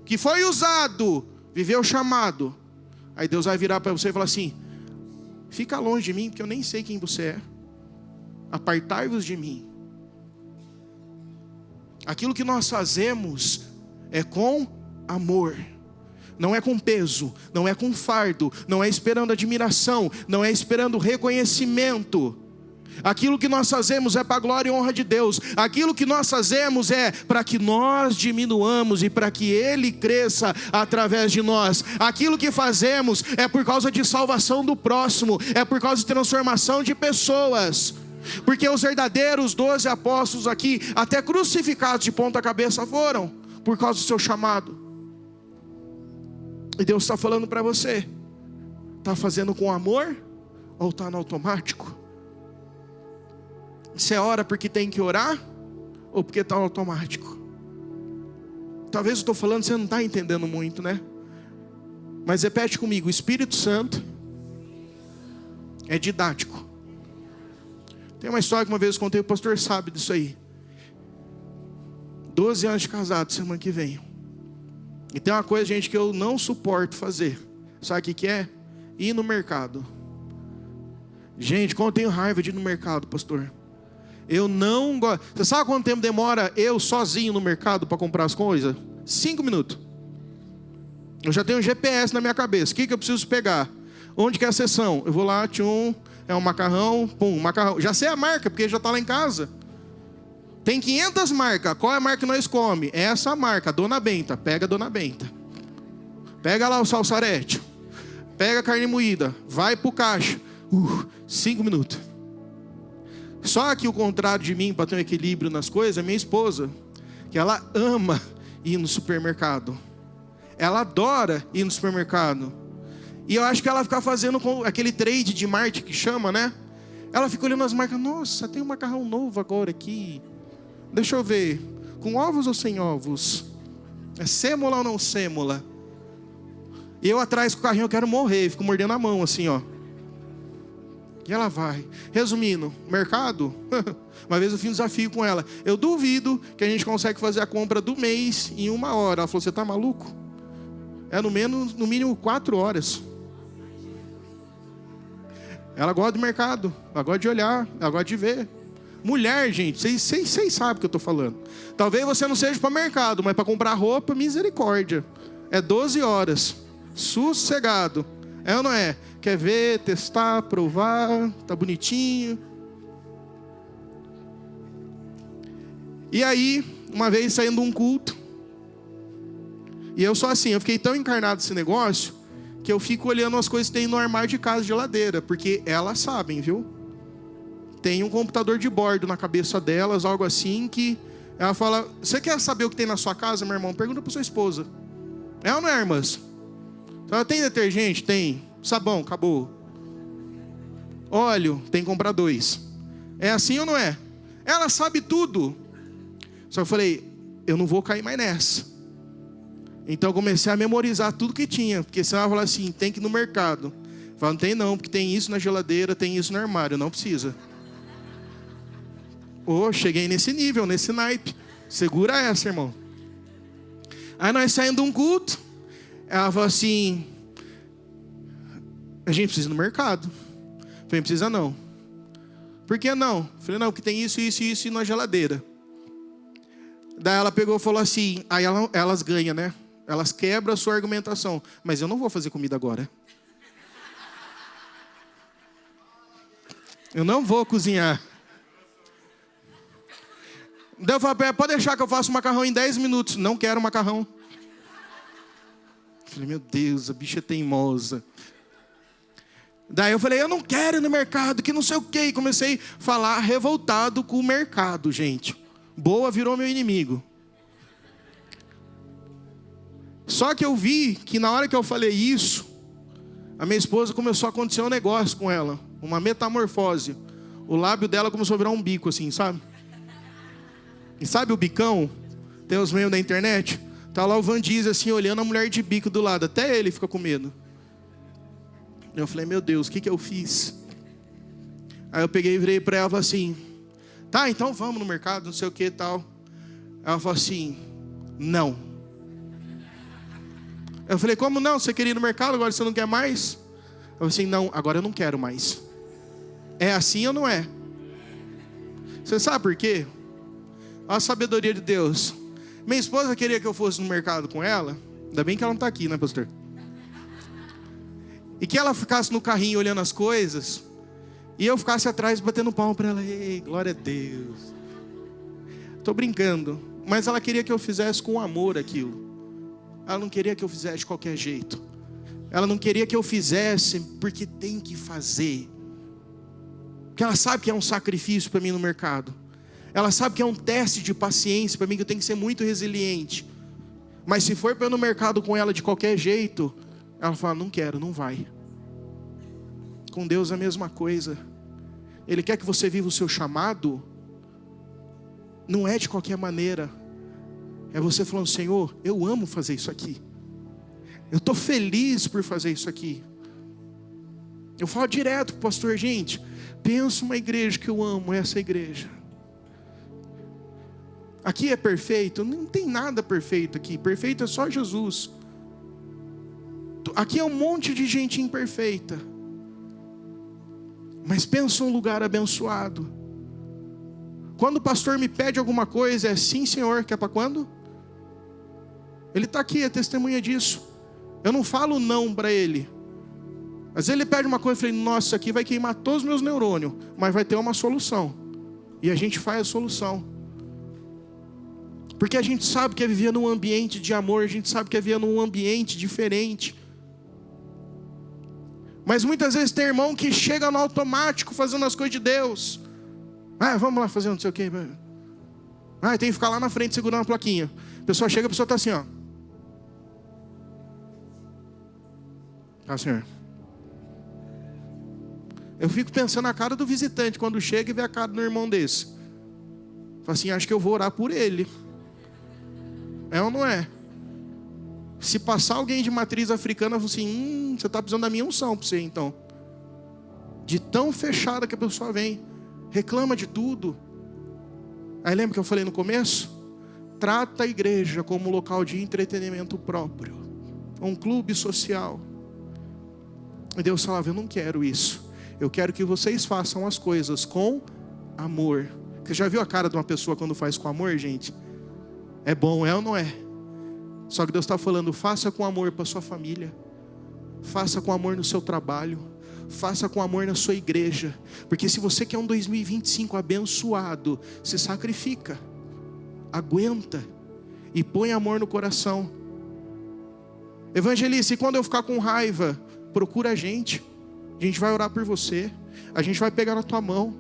Speaker 2: Que foi usado, viveu o chamado. Aí Deus vai virar para você e falar assim: fica longe de mim, porque eu nem sei quem você é. Apartai-vos de mim. Aquilo que nós fazemos é com amor, não é com peso, não é com fardo, não é esperando admiração, não é esperando reconhecimento. Aquilo que nós fazemos é para a glória e honra de Deus. Aquilo que nós fazemos é para que nós diminuamos e para que Ele cresça através de nós. Aquilo que fazemos é por causa de salvação do próximo, é por causa de transformação de pessoas. Porque os verdadeiros 12 apóstolos aqui, até crucificados de ponta cabeça foram, por causa do seu chamado. E Deus está falando para você: está fazendo com amor ou está no automático? Você ora porque tem que orar ou porque está no automático? Talvez eu estou falando, você não está entendendo muito, né? Mas repete comigo: o Espírito Santo é didático. Tem uma história que uma vez eu contei, o pastor sabe disso aí. 12 anos de casado, semana que vem. E tem uma coisa, gente, que eu não suporto fazer. Sabe o que é? Ir no mercado. Gente, como eu tenho raiva de ir no mercado, pastor. Eu não gosto. Você sabe quanto tempo demora eu sozinho no mercado para comprar as coisas? 5 minutos. Eu já tenho um GPS na minha cabeça. O que eu preciso pegar? Onde que é a seção? Eu vou lá, tchum, é um macarrão, pum, macarrão. Já sei a marca, porque já está lá em casa. Tem 500 marcas. Qual é a marca que nós comemos? É essa marca, Dona Benta. Pega a Dona Benta. Pega lá o salsarete. Pega a carne moída. Vai pro caixa. 5 minutos. Só que o contrário de mim, para ter um equilíbrio nas coisas, é minha esposa. Que ela ama ir no supermercado. Ela adora ir no supermercado. E eu acho que ela fica fazendo com aquele trade de marketing que chama, né? Ela fica olhando as marcas. Nossa, tem um macarrão novo agora aqui. Deixa eu ver. Com ovos ou sem ovos? É sêmola ou não sêmola? E eu atrás com o carrinho, eu quero morrer. Fico mordendo a mão assim, ó. E ela vai. Resumindo, mercado. Uma vez eu fiz um desafio com ela. Eu duvido que a gente consegue fazer a compra do mês em 1 hora. Ela falou: você tá maluco? É no mínimo 4 horas. Ela gosta do mercado, ela gosta de olhar, ela gosta de ver. Mulher, gente, vocês sabem o que eu estou falando. Talvez você não seja para mercado, mas para comprar roupa, misericórdia. É 12 horas, sossegado. É ou não é? Quer ver, testar, provar, tá bonitinho. E aí, uma vez saindo de um culto, E eu sou assim, eu fiquei tão encarnado nesse negócio, que eu fico olhando as coisas que tem no armário de casa, geladeira, porque elas sabem, viu? Tem um computador de bordo na cabeça delas, algo assim, que ela fala, você quer saber o que tem na sua casa, meu irmão? Pergunta para sua esposa. É ou não é, irmãs? Ela tem detergente? Tem. Sabão? Acabou. Óleo? Tem que comprar 2. É assim ou não é? Ela sabe tudo. Só que eu falei, eu não vou cair mais nessa. Então eu comecei a memorizar tudo que tinha. Porque senão ela fala assim, tem que ir no mercado. Eu falo, não tem não, porque tem isso na geladeira, tem isso no armário, não precisa. Cheguei nesse nível, nesse naipe. Segura essa, irmão. Aí nós saímos de um culto. Ela falou assim, a gente precisa ir no mercado. Eu falei, não precisa não. Por que não? Eu falei, não, porque tem isso, isso e isso na geladeira. Daí ela pegou e falou assim, aí elas ganham, né? Elas quebram a sua argumentação. Mas eu não vou fazer comida agora. Eu não vou cozinhar. Daí eu falei, pode deixar que eu faço macarrão em 10 minutos. Não quero macarrão. Eu falei, meu Deus, a bicha é teimosa. Daí eu falei, eu não quero ir no mercado, que não sei o quê. E comecei a falar revoltado com o mercado, gente. Boa virou meu inimigo. Só que eu vi que na hora que eu falei isso, a minha esposa começou a acontecer um negócio com ela. Uma metamorfose. O lábio dela começou a virar um bico assim, sabe? E sabe o bicão? Tem os memes da internet? Tá lá o Van Diesel assim, olhando a mulher de bico do lado. Até ele fica com medo. Eu falei, meu Deus, o que eu fiz? Aí eu peguei e virei pra ela e falei assim, tá, então vamos no mercado, não sei o que e tal. Ela falou assim, não. Eu falei, como não? Você queria ir no mercado, agora você não quer mais? Eu falei assim, não, agora eu não quero mais. É assim ou não é? Você sabe por quê? Olha a sabedoria de Deus. Minha esposa queria que eu fosse no mercado com ela. Ainda bem que ela não está aqui, né, pastor? E que ela ficasse no carrinho olhando as coisas. E eu ficasse atrás batendo palma para ela. Ei, glória a Deus. Estou brincando. Mas ela queria que eu fizesse com amor aquilo. Ela não queria que eu fizesse de qualquer jeito. Ela não queria que eu fizesse porque tem que fazer. Porque ela sabe que é um sacrifício para mim no mercado. Ela sabe que é um teste de paciência para mim, que eu tenho que ser muito resiliente. Mas se for para ir no mercado com ela de qualquer jeito, ela fala, não quero, não vai. Com Deus é a mesma coisa. Ele quer que você viva o seu chamado. Não é de qualquer maneira. É você falando, Senhor, eu amo fazer isso aqui. Eu estou feliz por fazer isso aqui. Eu falo direto para o pastor, gente, pensa uma igreja que eu amo, essa igreja. Aqui é perfeito? Não tem nada perfeito aqui. Perfeito é só Jesus. Aqui é um monte de gente imperfeita. Mas pensa um lugar abençoado. Quando o pastor me pede alguma coisa, é sim, Senhor, que é para quando? Ele está aqui, é testemunha disso. Eu não falo não para ele. Às vezes ele pede uma coisa, eu falei, nossa, isso aqui vai queimar todos os meus neurônios. Mas vai ter uma solução. E a gente faz a solução. Porque a gente sabe que é viver num ambiente de amor, a gente sabe que é viver num ambiente diferente. Mas muitas vezes tem irmão que chega no automático fazendo as coisas de Deus. Vamos lá fazer não sei o quê. Tem que ficar lá na frente segurando a plaquinha. A pessoa chega, a pessoa está assim, ó. Tá, Senhor. Eu fico pensando na cara do visitante quando chega e vê a cara do irmão desse. Fala assim, acho que eu vou orar por ele. É ou não é? Se passar alguém de matriz africana, eu falo assim, você está precisando da minha unção para você então. De tão fechada que a pessoa vem. Reclama de tudo. Aí lembra que eu falei no começo? Trata a igreja como um local de entretenimento próprio. Um clube social. E Deus falava, eu não quero isso. Eu quero que vocês façam as coisas com amor. Você já viu a cara de uma pessoa quando faz com amor, gente? É bom, é ou não é? Só que Deus está falando, faça com amor para sua família. Faça com amor no seu trabalho. Faça com amor na sua igreja. Porque se você quer um 2025 abençoado, se sacrifica. Aguenta. E põe amor no coração. Evangelista, e quando eu ficar com raiva, procura a gente vai orar por você, a gente vai pegar na tua mão,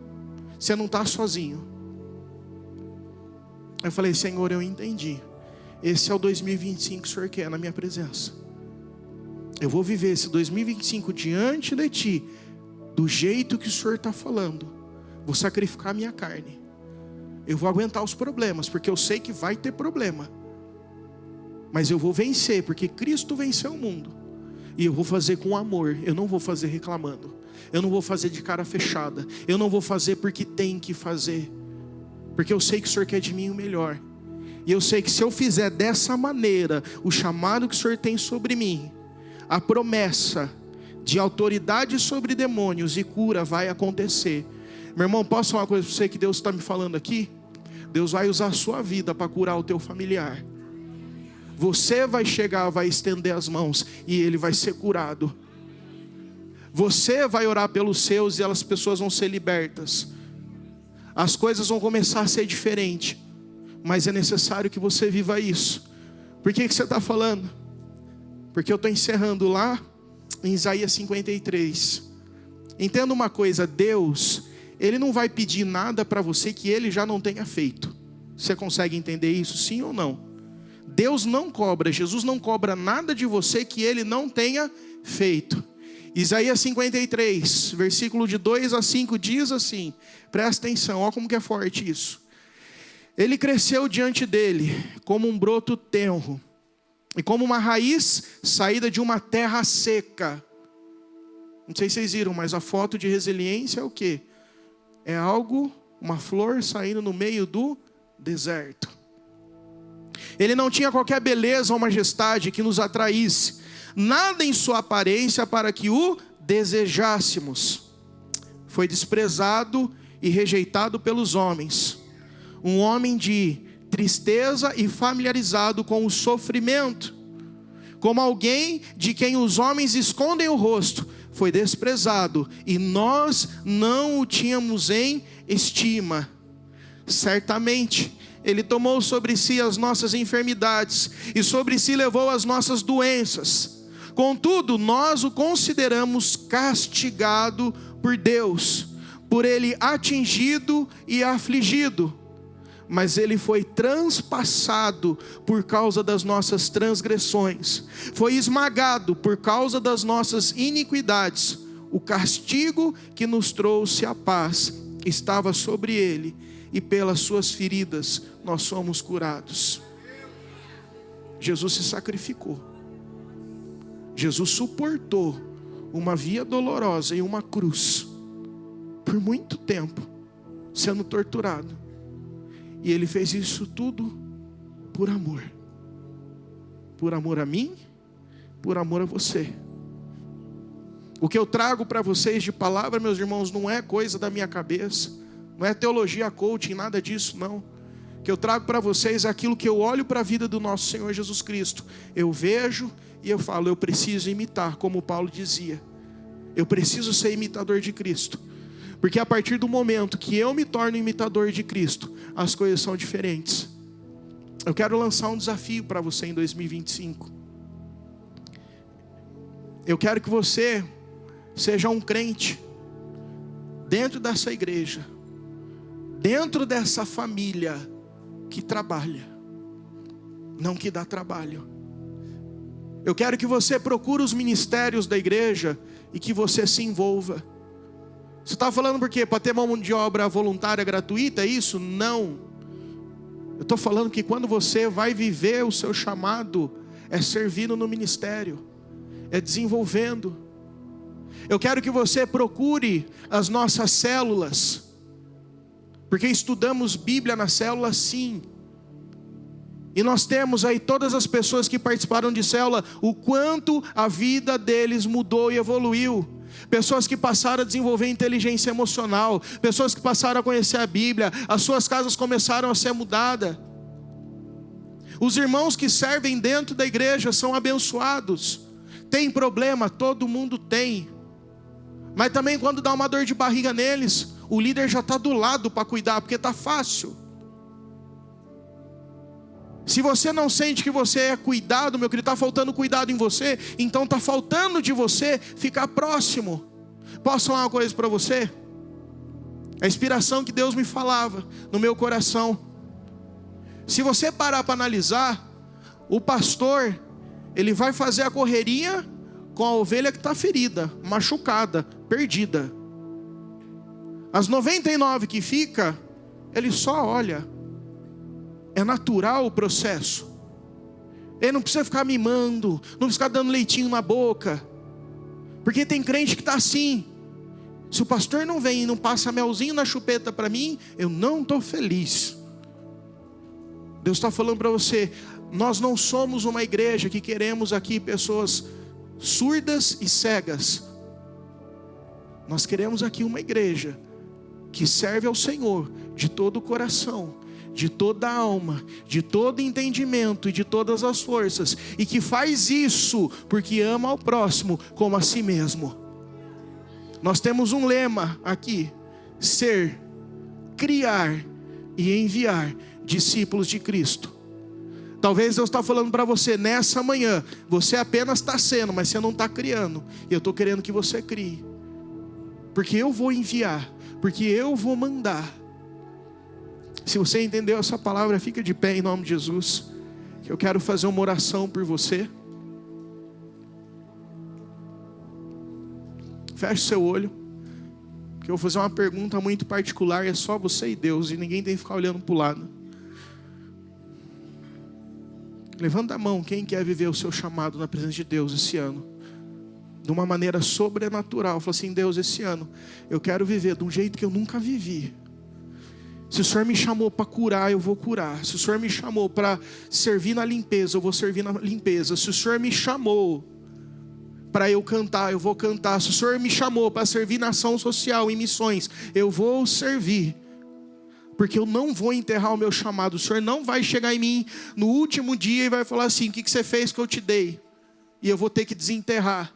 Speaker 2: você não está sozinho. Eu falei, Senhor, eu entendi, esse é o 2025 que o Senhor quer na minha presença. Eu vou viver esse 2025 diante de Ti, do jeito que o Senhor está falando. Vou sacrificar a minha carne, eu vou aguentar os problemas, porque eu sei que vai ter problema, mas eu vou vencer, porque Cristo venceu o mundo. E eu vou fazer com amor, eu não vou fazer reclamando, eu não vou fazer de cara fechada, eu não vou fazer porque tem que fazer, porque eu sei que o Senhor quer de mim o melhor. E eu sei que se eu fizer dessa maneira, o chamado que o Senhor tem sobre mim, a promessa de autoridade sobre demônios e cura vai acontecer. Meu irmão, posso falar uma coisa para você que Deus está me falando aqui? Deus vai usar a sua vida para curar o teu familiar. Você vai chegar, vai estender as mãos e ele vai ser curado. Você vai orar pelos seus e as pessoas vão ser libertas. As coisas vão começar a ser diferentes, mas é necessário que você viva isso. Por que você está falando? Porque eu estou encerrando lá em Isaías 53. Entenda uma coisa, Deus, Ele não vai pedir nada para você que Ele já não tenha feito. Você consegue entender isso, sim ou não? Deus não cobra, Jesus não cobra nada de você que Ele não tenha feito. Isaías 53, versículo de 2 a 5 diz assim, presta atenção, olha como que é forte isso. Ele cresceu diante dele como um broto tenro, e como uma raiz saída de uma terra seca. Não sei se vocês viram, mas a foto de resiliência é o quê? É algo, uma flor saindo no meio do deserto. Ele não tinha qualquer beleza ou majestade que nos atraísse, nada em sua aparência para que o desejássemos. Foi desprezado e rejeitado pelos homens, um homem de tristeza e familiarizado com o sofrimento, como alguém de quem os homens escondem o rosto. Foi desprezado e nós não o tínhamos em estima. Certamente Ele tomou sobre si as nossas enfermidades e sobre si levou as nossas doenças. Contudo, nós o consideramos castigado por Deus, por Ele atingido e afligido. Mas Ele foi transpassado por causa das nossas transgressões, foi esmagado por causa das nossas iniquidades. O castigo que nos trouxe a paz estava sobre Ele, e pelas suas feridas nós somos curados. Jesus se sacrificou. Jesus suportou uma via dolorosa e uma cruz por muito tempo, sendo torturado. E Ele fez isso tudo por amor. Por amor a mim, por amor a você. O que eu trago para vocês de palavra, meus irmãos, não é coisa da minha cabeça, não é teologia coaching, nada disso, não. O que eu trago para vocês é aquilo que eu olho para a vida do nosso Senhor Jesus Cristo. Eu vejo e eu falo, eu preciso imitar, como Paulo dizia. Eu preciso ser imitador de Cristo. Porque a partir do momento que eu me torno imitador de Cristo, as coisas são diferentes. Eu quero lançar um desafio para você em 2025. Eu quero que você seja um crente dentro dessa igreja, dentro dessa família que trabalha, não que dá trabalho. Eu quero que você procure os ministérios da igreja e que você se envolva. Você está falando por quê? Para ter mão de obra voluntária gratuita, é isso? Não. Eu estou falando que quando você vai viver o seu chamado, é servindo no ministério, é desenvolvendo. Eu quero que você procure as nossas células, porque estudamos Bíblia na célula, sim. E nós temos aí todas as pessoas que participaram de célula, o quanto a vida deles mudou e evoluiu. Pessoas que passaram a desenvolver inteligência emocional, pessoas que passaram a conhecer a Bíblia, as suas casas começaram a ser mudadas. Os irmãos que servem dentro da igreja são abençoados. Tem problema? Todo mundo tem. Mas também quando dá uma dor de barriga neles, o líder já está do lado para cuidar, porque está fácil. Se você não sente que você é cuidado, meu querido, está faltando cuidado em você, então está faltando de você ficar próximo. Posso falar uma coisa para você? A inspiração que Deus me falava no meu coração. Se você parar para analisar, o pastor, ele vai fazer a correria com a ovelha que está ferida, machucada, perdida. As 99 que fica, ele só olha. É natural o processo. Ele não precisa ficar mimando, não precisa ficar dando leitinho na boca. Porque tem crente que está assim. Se o pastor não vem e não passa melzinho na chupeta para mim, eu não estou feliz. Deus está falando para você, nós não somos uma igreja que queremos aqui pessoas surdas e cegas. Nós queremos aqui uma igreja que serve ao Senhor de todo o coração, de toda a alma, de todo entendimento e de todas as forças, e que faz isso porque ama ao próximo como a si mesmo. Nós temos um lema aqui: ser, criar e enviar discípulos de Cristo. Talvez Deus está falando para você nessa manhã, você apenas está sendo, mas você não está criando. E eu estou querendo que você crie, porque eu vou enviar, porque eu vou mandar. Se você entendeu essa palavra, fica de pé em nome de Jesus, que eu quero fazer uma oração por você. Feche seu olho, que eu vou fazer uma pergunta muito particular, é só você e Deus, e ninguém tem que ficar olhando para o lado. Levanta a mão, quem quer viver o seu chamado na presença de Deus esse ano, de uma maneira sobrenatural. Fala assim: Deus, esse ano eu quero viver de um jeito que eu nunca vivi. Se o Senhor me chamou para curar, eu vou curar. Se o Senhor me chamou para servir na limpeza, eu vou servir na limpeza. Se o Senhor me chamou para eu cantar, eu vou cantar. Se o Senhor me chamou para servir na ação social, em missões, eu vou servir. Porque eu não vou enterrar o meu chamado. O Senhor não vai chegar em mim no último dia e vai falar assim: o que você fez que eu te dei? E eu vou ter que desenterrar.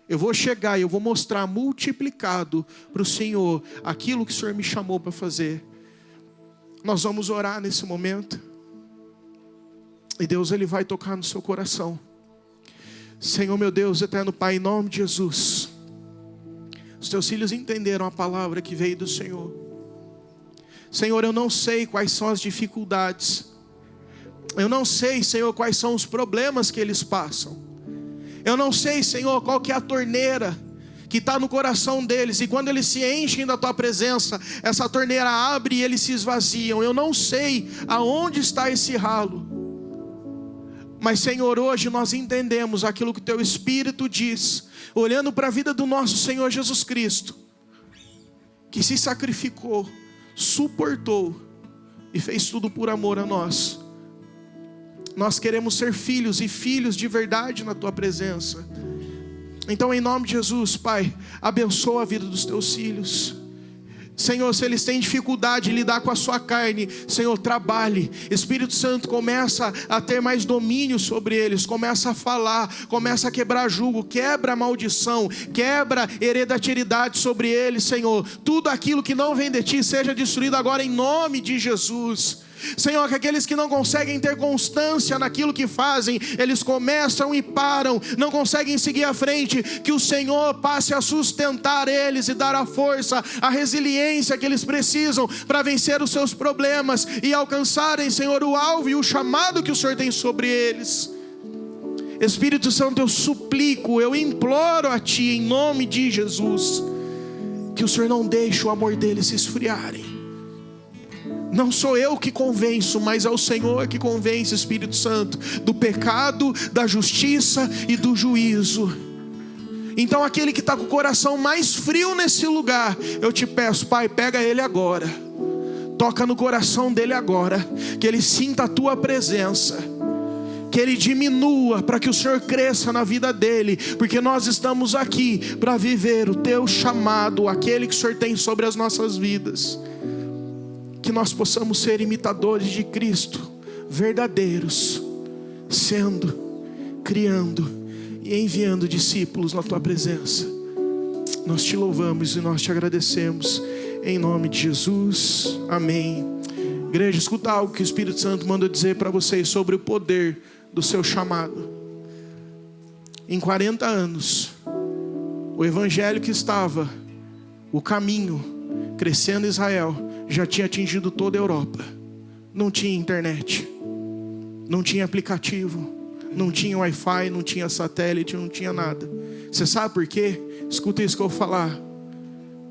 Speaker 2: Eu vou chegar e eu vou mostrar multiplicado para o Senhor aquilo que o Senhor me chamou para fazer. Nós vamos orar nesse momento. E Deus, Ele vai tocar no seu coração. Senhor, meu Deus, eterno Pai, em nome de Jesus, os teus filhos entenderam a palavra que veio do Senhor. Senhor, eu não sei quais são as dificuldades. Eu não sei, Senhor, quais são os problemas que eles passam. Eu não sei, Senhor, qual que é a torneira que está no coração deles. E quando eles se enchem da Tua presença, essa torneira abre e eles se esvaziam. Eu não sei aonde está esse ralo. Mas, Senhor, hoje nós entendemos aquilo que o Teu Espírito diz, olhando para a vida do nosso Senhor Jesus Cristo, que se sacrificou, suportou e fez tudo por amor a nós. Nós queremos ser filhos e filhos de verdade na Tua presença. Então, em nome de Jesus, Pai, abençoa a vida dos Teus filhos. Senhor, se eles têm dificuldade em lidar com a sua carne, Senhor, trabalhe. Espírito Santo, começa a ter mais domínio sobre eles, começa a falar, começa a quebrar jugo, quebra a maldição, quebra hereditariedade sobre eles, Senhor. Tudo aquilo que não vem de Ti seja destruído agora em nome de Jesus. Senhor, que aqueles que não conseguem ter constância naquilo que fazem, eles começam e param, não conseguem seguir à frente, que o Senhor passe a sustentar eles e dar a força, a resiliência que eles precisam para vencer os seus problemas e alcançarem, Senhor, o alvo e o chamado que o Senhor tem sobre eles. Espírito Santo, eu suplico, eu imploro a Ti em nome de Jesus, que o Senhor não deixe o amor deles se esfriarem. Não sou eu que convenço, mas é o Senhor que convence, Espírito Santo, do pecado, da justiça e do juízo. Então aquele que está com o coração mais frio nesse lugar, eu te peço, Pai, pega ele agora. Toca no coração dele agora, que ele sinta a Tua presença, que ele diminua para que o Senhor cresça na vida dele, porque nós estamos aqui para viver o Teu chamado, aquele que o Senhor tem sobre as nossas vidas. Que nós possamos ser imitadores de Cristo, verdadeiros, sendo, criando e enviando discípulos na Tua presença. Nós Te louvamos e nós Te agradecemos, em nome de Jesus, amém Igreja, escuta algo que o Espírito Santo manda dizer para vocês sobre o poder do seu chamado. Em 40 anos, o evangelho que estava, o caminho, crescendo em Israel, já tinha atingido toda a Europa. Não tinha internet, não tinha aplicativo, não tinha Wi-Fi, não tinha satélite, não tinha nada. Você sabe por quê? Escuta isso que eu vou falar.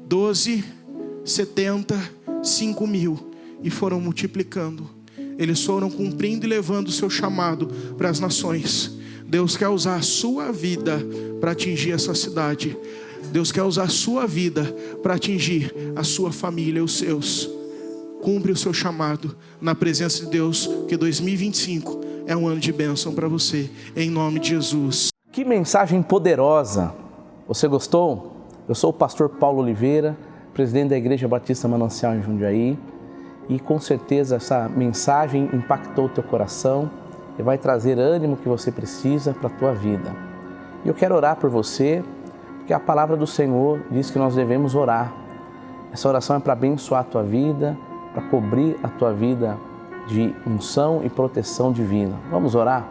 Speaker 2: 12, 70, 5 mil. E foram multiplicando. Eles foram cumprindo e levando o seu chamado para as nações. Deus quer usar a sua vida para atingir essa cidade. Deus quer usar a sua vida para atingir a sua família, os seus. Cumpre o seu chamado na presença de Deus, que 2025 é um ano de bênção para você, em nome de Jesus.
Speaker 1: Que mensagem poderosa! Você gostou? Eu sou o pastor Paulo Oliveira, presidente da Igreja Batista Manancial em Jundiaí, e com certeza essa mensagem impactou o teu coração e vai trazer ânimo que você precisa para a tua vida. E eu quero orar por você, porque a palavra do Senhor diz que nós devemos orar. Essa oração é para abençoar a tua vida, para cobrir a tua vida de unção e proteção divina. Vamos orar?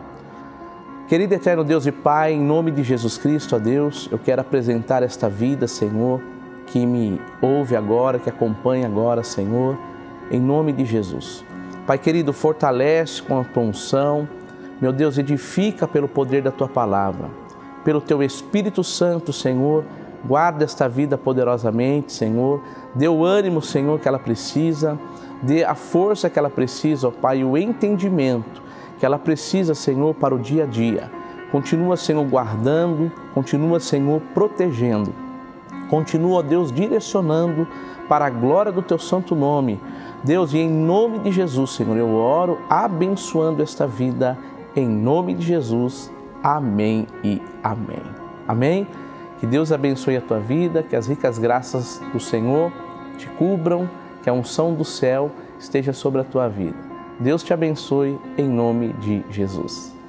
Speaker 1: Querido eterno Deus e Pai, em nome de Jesus Cristo, ó Deus, eu quero apresentar esta vida, Senhor, que me ouve agora, que acompanha agora, Senhor, em nome de Jesus. Pai querido, fortalece com a tua unção, meu Deus, edifica pelo poder da tua palavra, pelo teu Espírito Santo, Senhor, guarda esta vida poderosamente, Senhor, dê o ânimo, Senhor, que ela precisa, dê a força que ela precisa, ó Pai, o entendimento que ela precisa, Senhor, para o dia a dia. Continua, Senhor, guardando, continua, Senhor, protegendo, continua, ó Deus, direcionando para a glória do teu santo nome. Deus, e em nome de Jesus, Senhor, eu oro abençoando esta vida, em nome de Jesus. Amém e amém. Amém? Que Deus abençoe a tua vida, que as ricas graças do Senhor te cubram, que a unção do céu esteja sobre a tua vida. Deus te abençoe em nome de Jesus.